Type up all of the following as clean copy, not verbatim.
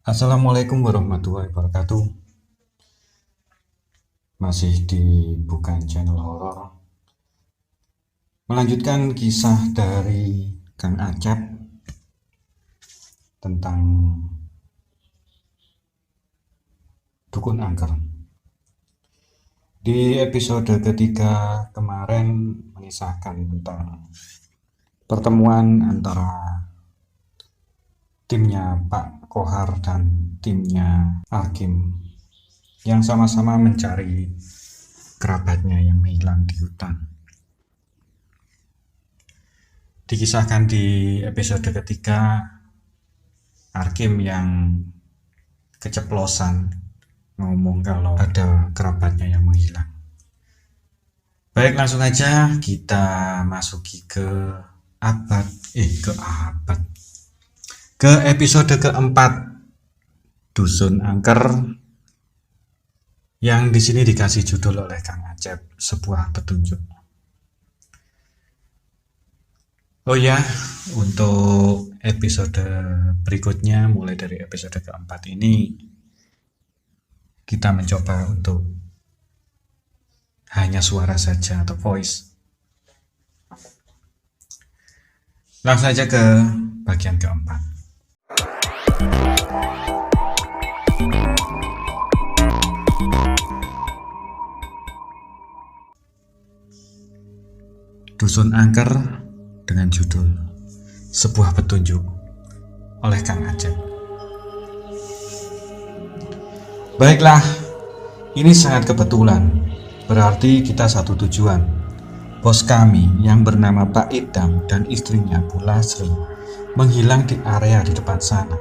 Assalamualaikum warahmatullahi wabarakatuh. Masih di Bukan Channel Horor. Melanjutkan kisah dari Kang Acep tentang Dukun Angker. Di episode ketiga kemarin mengisahkan tentang pertemuan antara timnya Pak Kohar dan timnya Hakim yang sama-sama mencari kerabatnya yang hilang di hutan. Dikisahkan di episode ketiga, Hakim yang keceplosan ngomong kalau ada kerabatnya yang menghilang. Baik, langsung aja kita masuki ke episode keempat, Dusun Angker, yang di sini dikasih judul oleh Kang Acep, sebuah petunjuk. Oh ya, untuk episode berikutnya, mulai dari episode keempat ini, kita mencoba untuk hanya suara saja atau voice. Langsung saja ke bagian keempat. Dusun Angker dengan judul Sebuah Petunjuk oleh Kang Acep. Baiklah, ini sangat kebetulan. Berarti kita satu tujuan. Bos kami yang bernama Pak Idam dan istrinya Bu Lasri menghilang di area di depan sana.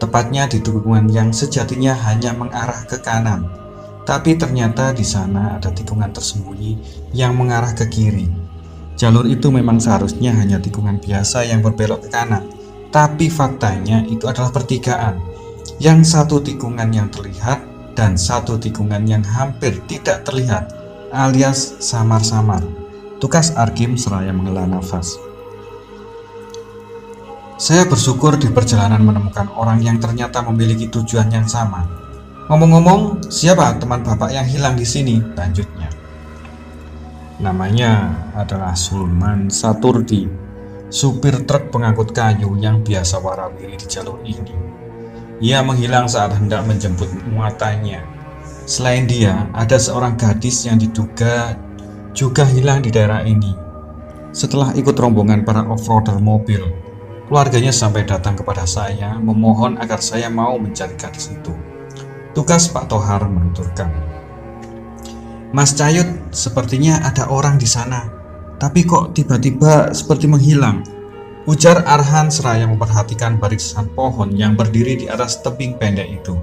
Tepatnya di tikungan yang sejatinya hanya mengarah ke kanan. Tapi ternyata di sana ada tikungan tersembunyi yang mengarah ke kiri. Jalur itu memang seharusnya hanya tikungan biasa yang berbelok ke kanan, tapi faktanya itu adalah pertigaan. Yang satu tikungan yang terlihat dan satu tikungan yang hampir tidak terlihat, alias samar-samar. Tukas Hakim seraya menghela nafas. Saya bersyukur di perjalanan menemukan orang yang ternyata memiliki tujuan yang sama. Ngomong-ngomong, siapa teman bapak yang hilang di sini? Lanjutnya. Namanya adalah Sulman Saturdi, supir truk pengangkut kayu yang biasa warawiri di jalur ini. Ia menghilang saat hendak menjemput muatannya. Selain dia, ada seorang gadis yang diduga juga hilang di daerah ini. Setelah ikut rombongan para off-roader mobil, keluarganya sampai datang kepada saya memohon agar saya mau mencari gadis itu. Tugas Pak Tohar menuturkan, "Mas Cayut, sepertinya ada orang di sana, tapi kok tiba-tiba seperti menghilang," ujar Arhan seraya memperhatikan barisan pohon yang berdiri di atas tebing pendek itu.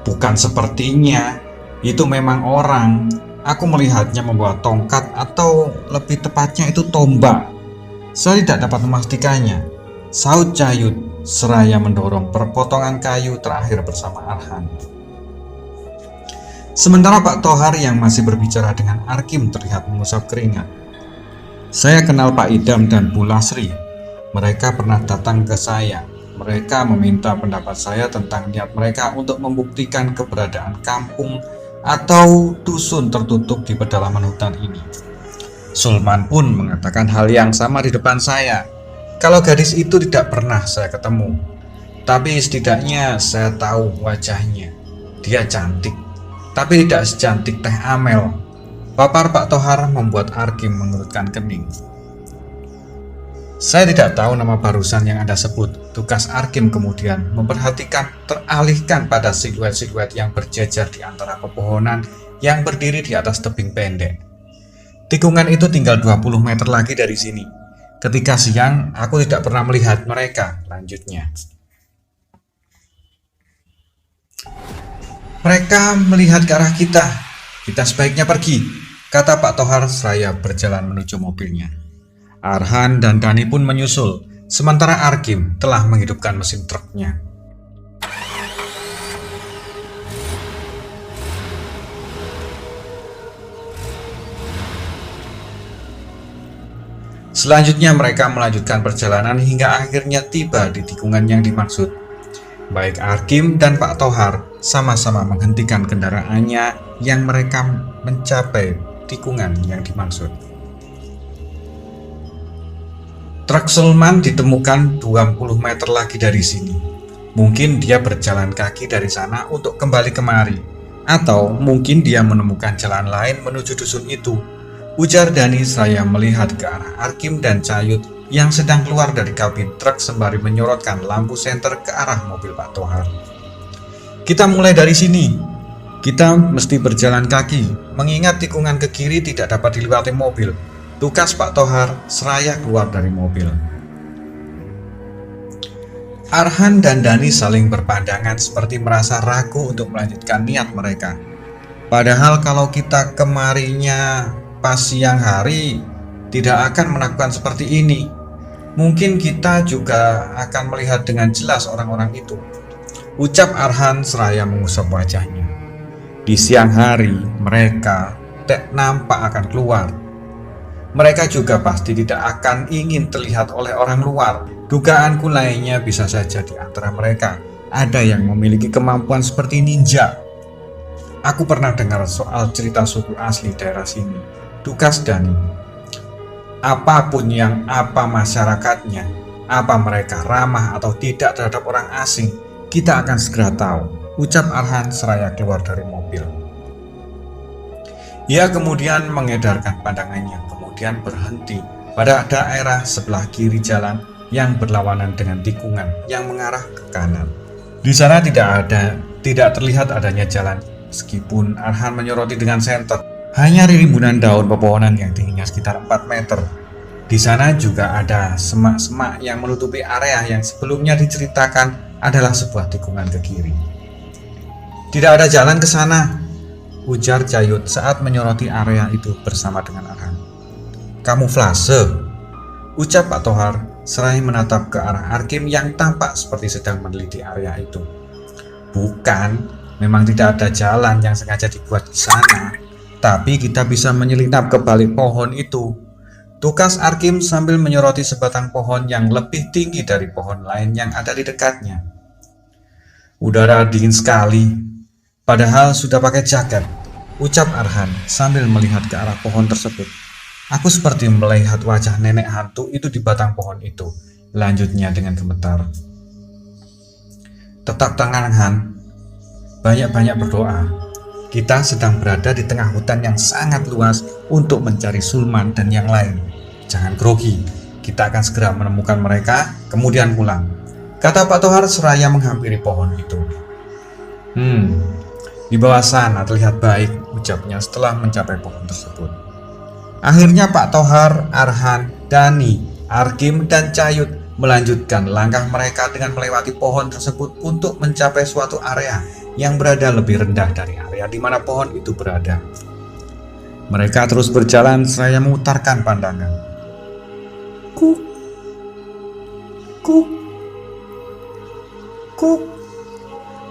"Bukan sepertinya, itu memang orang. Aku melihatnya membawa tongkat atau lebih tepatnya itu tombak. Saya tidak dapat memastikannya," saut Cayut seraya mendorong perpotongan kayu terakhir bersama Arhan. Sementara Pak Tohar yang masih berbicara dengan Hakim terlihat mengusap keringat. "Saya kenal Pak Idam dan Bu Lasri. Mereka pernah datang ke saya. Mereka meminta pendapat saya tentang niat mereka untuk membuktikan keberadaan kampung atau dusun tertutup di pedalaman hutan ini. Sulman pun mengatakan hal yang sama di depan saya. Kalau gadis itu tidak pernah saya ketemu, tapi setidaknya saya tahu wajahnya. Dia cantik, tapi tidak secantik Teh Amel," papar Pak Tohar membuat Hakim mengerutkan kening. "Saya tidak tahu nama barusan yang Anda sebut," tugas Hakim kemudian memperhatikan teralihkan pada siluet-siluet yang berjejer di antara pepohonan yang berdiri di atas tebing pendek. "Tikungan itu tinggal 20 meter lagi dari sini. Ketika siang, aku tidak pernah melihat mereka," lanjutnya. "Mereka melihat ke arah kita. Kita sebaiknya pergi," kata Pak Tohar seraya berjalan menuju mobilnya. Arhan dan Dani pun menyusul, sementara Hakim telah menghidupkan mesin truknya. Selanjutnya mereka melanjutkan perjalanan hingga akhirnya tiba di tikungan yang dimaksud. Baik Arkim dan Pak Tohar sama-sama menghentikan kendaraannya yang mereka mencapai tikungan yang dimaksud. Truk Sulman ditemukan 20 meter lagi dari sini. Mungkin dia berjalan kaki dari sana untuk kembali kemari, atau mungkin dia menemukan jalan lain menuju dusun itu, ujar Dani seraya melihat ke arah Arkim dan Cayut yang sedang keluar dari kabin truk sembari menyorotkan lampu senter ke arah mobil Pak Tohar. Kita mulai dari sini. Kita mesti berjalan kaki, mengingat tikungan ke kiri tidak dapat dilewati mobil, tukas Pak Tohar seraya keluar dari mobil. Arhan dan Dani saling berpandangan seperti merasa ragu untuk melanjutkan niat mereka. Padahal kalau kita kemarinya pas siang hari, tidak akan melakukan seperti ini. Mungkin kita juga akan melihat dengan jelas orang-orang itu, ucap Arhan seraya mengusap wajahnya. Di siang hari mereka tak nampak akan keluar. Mereka juga pasti tidak akan ingin terlihat oleh orang luar. Dugaanku lainnya bisa saja di antara mereka ada yang memiliki kemampuan seperti ninja. Aku pernah dengar soal cerita suku asli daerah sini, tukas Dani. Apapun yang apa masyarakatnya, apa mereka ramah atau tidak terhadap orang asing, kita akan segera tahu, ucap Arhan seraya keluar dari mobil. Ia kemudian mengedarkan pandangannya, kemudian berhenti pada daerah sebelah kiri jalan yang berlawanan dengan tikungan yang mengarah ke kanan. Di sana tidak terlihat adanya jalan, meskipun Arhan menyoroti dengan senter. Hanya rimbunan daun pepohonan yang tingginya sekitar 4 meter. Di sana juga ada semak-semak yang menutupi area yang sebelumnya diceritakan adalah sebuah tikungan ke kiri. Tidak ada jalan ke sana, ujar Cayut saat menyoroti area itu bersama dengan Arhan. Kamuflase, ucap Pak Tohar seraya menatap ke arah Arkim yang tampak seperti sedang meneliti area itu. Bukan, memang tidak ada jalan yang sengaja dibuat di sana. Tapi kita bisa menyelinap ke balik pohon itu, tukas Arkim sambil menyoroti sebatang pohon yang lebih tinggi dari pohon lain yang ada di dekatnya. Udara dingin sekali, padahal sudah pakai jaket, ucap Arhan sambil melihat ke arah pohon tersebut. Aku seperti melihat wajah nenek hantu itu di batang pohon itu, lanjutnya dengan gemetar. Tetap tenang Han, banyak-banyak berdoa. Kita sedang berada di tengah hutan yang sangat luas untuk mencari Sulman dan yang lain. Jangan grogi, kita akan segera menemukan mereka, kemudian pulang, kata Pak Tohar seraya menghampiri pohon itu. Di bawah sana terlihat baik, ucapnya setelah mencapai pohon tersebut. Akhirnya Pak Tohar, Arhan, Dani, Arkim, dan Cayut melanjutkan langkah mereka dengan melewati pohon tersebut untuk mencapai suatu area yang berada lebih rendah dari area di mana pohon itu berada. Mereka terus berjalan seraya memutarkan pandangan. Kuk, kuk, kuk.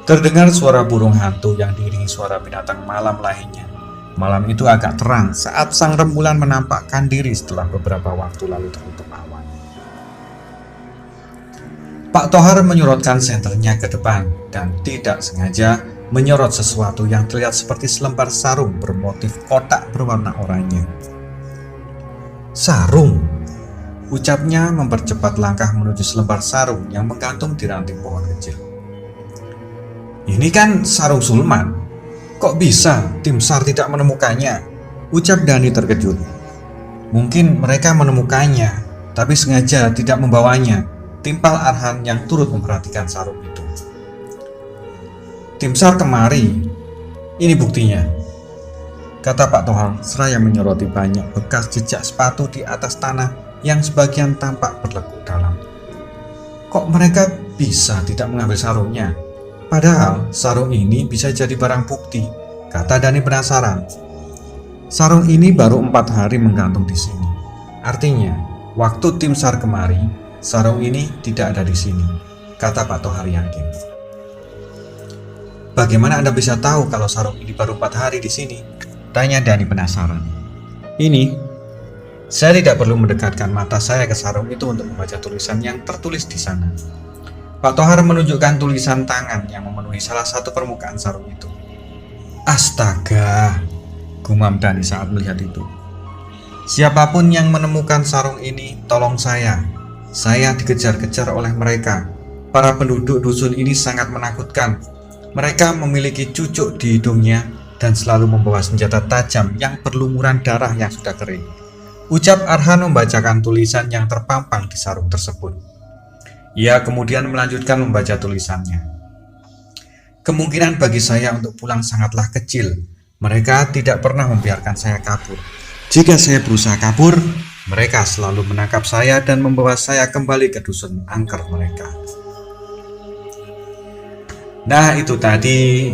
Terdengar suara burung hantu yang diiringi suara binatang malam lainnya. Malam itu agak terang saat sang rembulan menampakkan diri setelah beberapa waktu lalu tertutup awan. Pak Tohar menyorotkan senternya ke depan dan tidak sengaja menyorot sesuatu yang terlihat seperti selembar sarung bermotif kotak berwarna oranye. Sarung, ucapnya mempercepat langkah menuju selembar sarung yang menggantung di ranting pohon kecil. Ini kan sarung Sulman. Kok bisa tim SAR tidak menemukannya? Ucap Dani terkejut. Mungkin mereka menemukannya, tapi sengaja tidak membawanya, timpal Arhan yang turut memperhatikan sarung itu. Tim SAR kemari, ini buktinya, kata Pak Tohar seraya menyoroti banyak bekas jejak sepatu di atas tanah yang sebagian tampak berlekuk dalam. Kok mereka bisa tidak mengambil sarungnya? Padahal sarung ini bisa jadi barang bukti, kata Dani penasaran. Sarung ini baru 4 hari menggantung di sini. Artinya, waktu tim SAR kemari, sarung ini tidak ada di sini, kata Pak Tohar yakin. Bagaimana Anda bisa tahu kalau sarung ini baru 4 hari di sini? Tanya Dani penasaran. Ini, saya tidak perlu mendekatkan mata saya ke sarung itu untuk membaca tulisan yang tertulis di sana. Pak Tohar menunjukkan tulisan tangan yang memenuhi salah satu permukaan sarung itu. Astaga, gumam Dani saat melihat itu. Siapapun yang menemukan sarung ini, tolong saya. Saya dikejar-kejar oleh mereka. Para penduduk dusun ini sangat menakutkan. Mereka memiliki cucuk di hidungnya dan selalu membawa senjata tajam yang berlumuran darah yang sudah kering. Ucap Arhan membacakan tulisan yang terpampang di sarung tersebut. Ia kemudian melanjutkan membaca tulisannya. Kemungkinan bagi saya untuk pulang sangatlah kecil. Mereka tidak pernah membiarkan saya kabur. Jika saya berusaha kabur, mereka selalu menangkap saya dan membawa saya kembali ke dusun angker mereka. Nah, itu tadi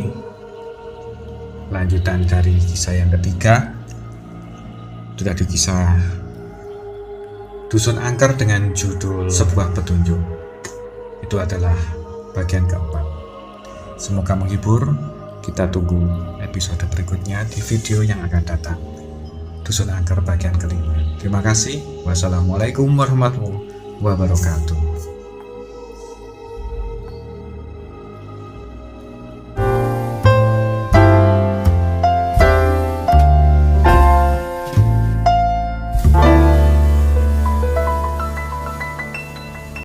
lanjutan dari kisah yang ketiga. Itu tadi kisah Dusun Angker dengan judul Sebuah Petunjuk. Itu adalah bagian keempat. Semoga menghibur. Kita tunggu episode berikutnya di video yang akan datang. Dusun Angker bagian kelima. Terima kasih. Wassalamualaikum warahmatullahi wabarakatuh.